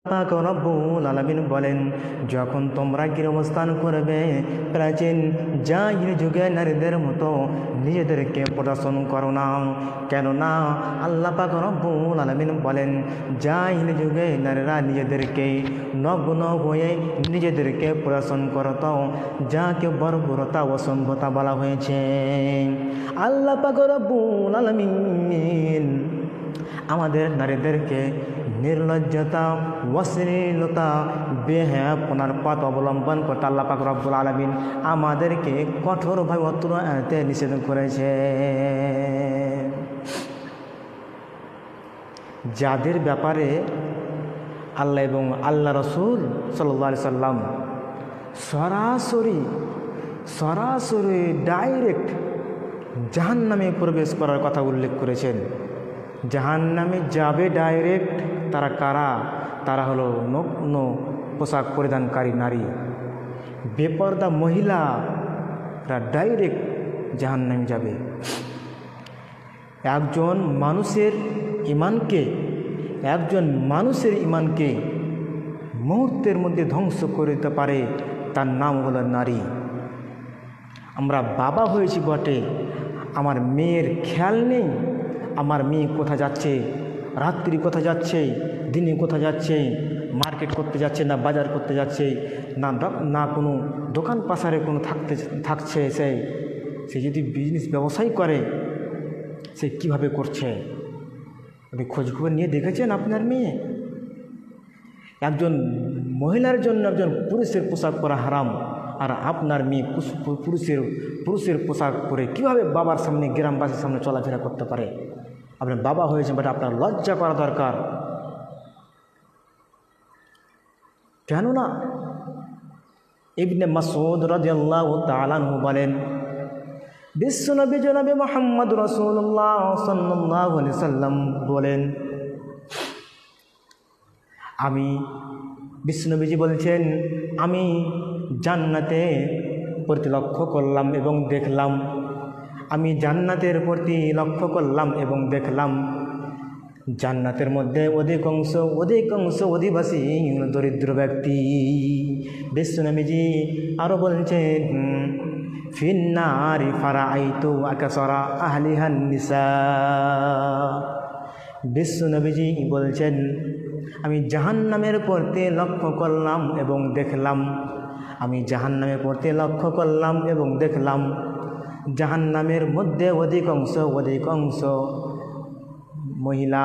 পাক রব্বুল আলামিন বলেন, যখন তোমরা গৃহস্থান করবে প্রাচীন জাহিলি যুগে নারীদের মতো নিজেদেরকে প্রদর্শন করো না। কেননা আল্লাহ পাক রব্বুল আলামিন বলেন, জাহিলি যুগে নারীরা নিজেদেরকে নগ্ন হয়ে নিজেদেরকে প্রদর্শন করত, যাকে বর্বরতা ও অসভ্যতা বলা হয়েছে। আল্লাহ পাক রব্বুল আলামিন আমাদের নারীদেরকে নির্লজ্জতা, অশ্লীলতা, বেহায়াপনার পথ অবলম্বন করতে আল্লাহ পাক রব্বুল আলামিন আমাদেরকে কঠোরভাবে অত্র আয়াতে নিষেধ করেছে। যাদের ব্যাপারে আল্লাহ এবং আল্লাহ রসুল সাল্লাল্লাহু আলাইহি সাল্লাম সরাসরি ডাইরেক্ট জাহান্নামে প্রবেশ করার কথা উল্লেখ করেছেন। জাহান্নামে যাবে ডাইরেক্ট, তারা কারা? তারা হলো নগ্ন পোশাক পরিধানকারী নারী, বেপর্দা মহিলারা ডাইরেক্ট জাহান্নামে যাবে। একজন মানুষের ইমানকে মুহূর্তের মধ্যে ধ্বংস করে দিতে পারে, তার নাম হলো নারী। আমরা বাবা হয়েছি বটে, আমার মেয়ের খেয়াল নেই, আমার মেয়ে কোথায় যাচ্ছে, রাত্রি কোথায় যাচ্ছে, দিনে কোথায় যাচ্ছে, মার্কেট করতে যাচ্ছে না বাজার করতে যাচ্ছে, না কোনো দোকান পাশারে কোনো থাকছে, সে যদি বিজনেস ব্যবসায় করে সে কিভাবে করছে, আপনি খোঁজখবর নিয়ে দেখেছেন আপনার মেয়ে? একজন মহিলার জন্য একজন পুরুষের পোশাক পরা হারাম, আর আপনার মেয়ে পুরুষের পোশাক পরে কীভাবে বাবার সামনে, গ্রামবাসীর সামনে চলাফেরা করতে পারে? আপনি বাবা হয়েছেন, বাট আপনার লজ্জা করা দরকার। কেননা ইবনে মাসউদ রাদিয়াল্লাহু তাআলা আনহু বলেন, বিশ্বনবী জনাবে মুহাম্মদ রাসূলুল্লাহ সাল্লাল্লাহু আলাইহি সাল্লাম বলেন, বিশ্বনবীজি বলছেন, আমি জান্নাতে প্রতি লক্ষ্য করলাম এবং দেখলাম, আমি জান্নাতের প্রতি লক্ষ্য করলাম এবং দেখলাম জান্নাতের মধ্যে অধিকাংশ অধিবাসী দরিদ্র ব্যক্তি। বিশ্বনবীজি আরও বলছেন, ফিন্নারি ফারাআইতু আকাসারা আহলিহান নিসা। বিশ্বনবীজি বলছেন, আমি জাহান্নামের প্রতি লক্ষ্য করলাম এবং দেখলাম, আমি জাহান্নামের প্রতি লক্ষ্য করলাম এবং দেখলাম জাহান্নামের মধ্যে অধিকাংশ মহিলা।